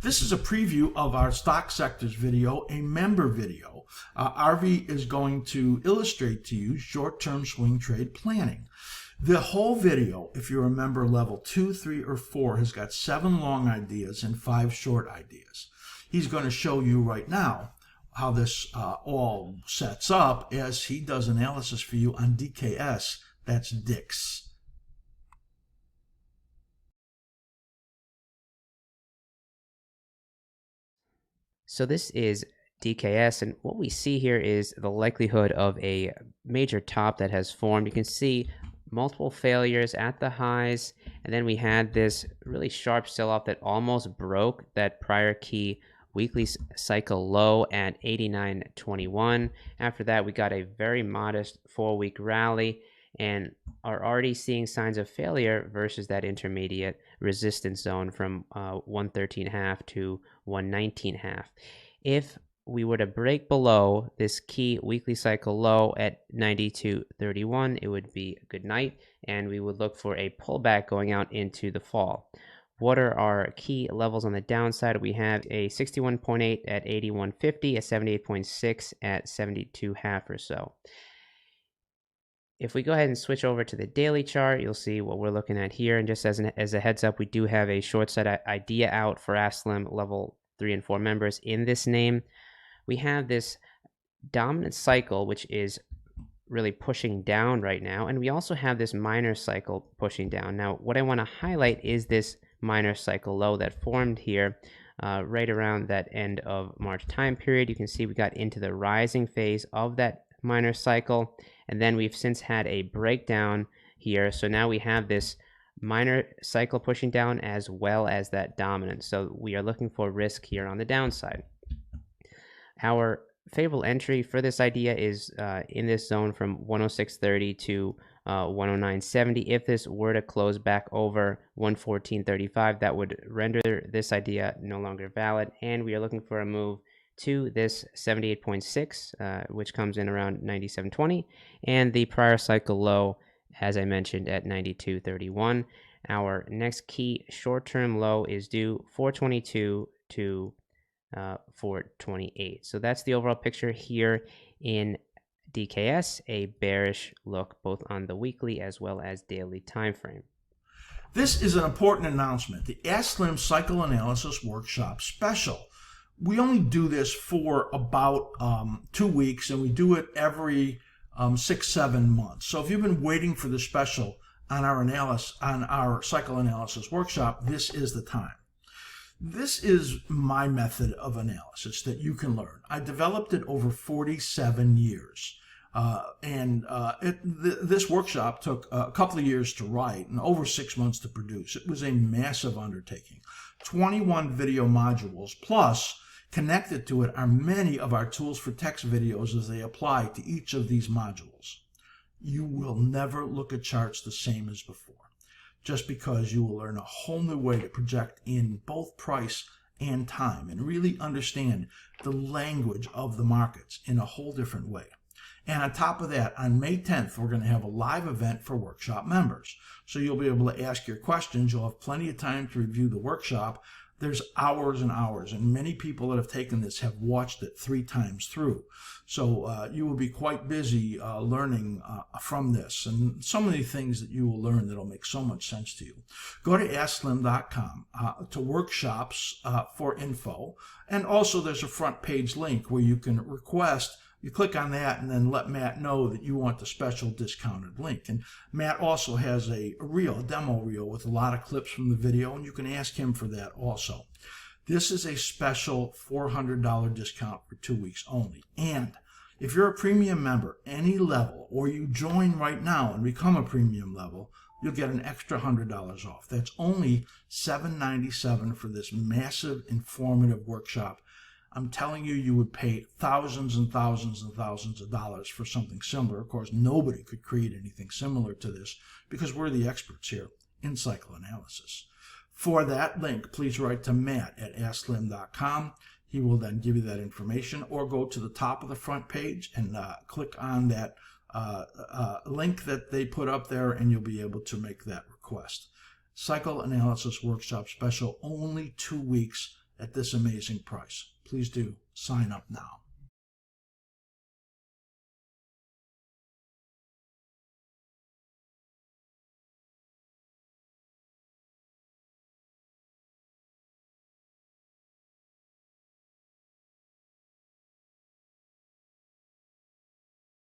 This is a preview of our stock sectors video, a member video. RV is going to illustrate to you short-term swing trade planning. The whole video, if you're a member level 2, 3, or 4, has got 7 long ideas and 5 short ideas. He's going to show you right now how this all sets up as he does analysis for you on DKS, that's DICS. So this is DKS, and what we see here is the likelihood of a major top that has formed. You can see multiple failures at the highs, and then we had this really sharp sell-off that almost broke that prior key weekly cycle low at 89.21. After that, we got a very modest 4-week rally and are already seeing signs of failure versus that intermediate resistance zone from 113.5 to 119.5. If we were to break below this key weekly cycle low at 92.31, it would be a good night, and we would look for a pullback going out into the fall. What are our key levels on the downside? We have a 61.8 at 81.50, a 78.6 at 72.5 or so. If we go ahead and switch over to the daily chart, you'll see what we're looking at here. And just as a heads up, we do have a short side idea out for ASLIM level 3 and 4 members in this name. We have this dominant cycle, which is really pushing down right now. And we also have this minor cycle pushing down. Now, what I want to highlight is this minor cycle low that formed here right around that end of March time period. You can see we got into the rising phase of that minor cycle, and then we've since had a breakdown here. So now we have this minor cycle pushing down as well as that dominant. So we are looking for risk here on the downside. Our favorable entry for this idea is in this zone from 106.30 to 109.70. If this were to close back over 114.35, that would render this idea no longer valid, and we are looking for a move to this 78.6, which comes in around 97.20, and the prior cycle low, as I mentioned, at 92.31. Our next key short-term low is due 422 to 428. So that's the overall picture here in DKS, a bearish look both on the weekly as well as daily time frame. This is an important announcement. The ASLIM Cycle Analysis Workshop Special. We only do this for about 2 weeks, and we do it every 6-7 months. So if you've been waiting for the special on our cycle analysis workshop, this is the time. This is my method of analysis that you can learn. I developed it over 47 years. This workshop took a couple of years to write and over 6 months to produce. It was a massive undertaking. 21 video modules, plus connected to it are many of our tools for text videos as they apply to each of these modules. You will never look at charts the same as before, just because you will learn a whole new way to project in both price and time and really understand the language of the markets in a whole different way. And on top of that, on May 10th, we're going to have a live event for workshop members. So you'll be able to ask your questions. You'll have plenty of time to review the workshop. There's hours and hours, and many people that have taken this have watched it 3 times through. So you will be quite busy learning from this, and so many things that you will learn that will make so much sense to you. Go to aslim.com to workshops for info, and also there's a front page link where you can request. You click on that and then let Matt know that you want the special discounted link. And Matt also has a demo reel with a lot of clips from the video, and you can ask him for that also. This is a special $400 discount for 2 weeks only. And if you're a premium member, any level, or you join right now and become a premium level, you'll get an extra $100 off. That's only $797 for this massive, informative workshop. I'm telling you, you would pay thousands and thousands and thousands of dollars for something similar. Of course, nobody could create anything similar to this because we're the experts here in cycle analysis. For that link, please write to Matt at aslim.com. He will then give you that information, or go to the top of the front page and click on that link that they put up there, and you'll be able to make that request. Cycle Analysis Workshop Special, only 2 weeks at this amazing price. Please do sign up now.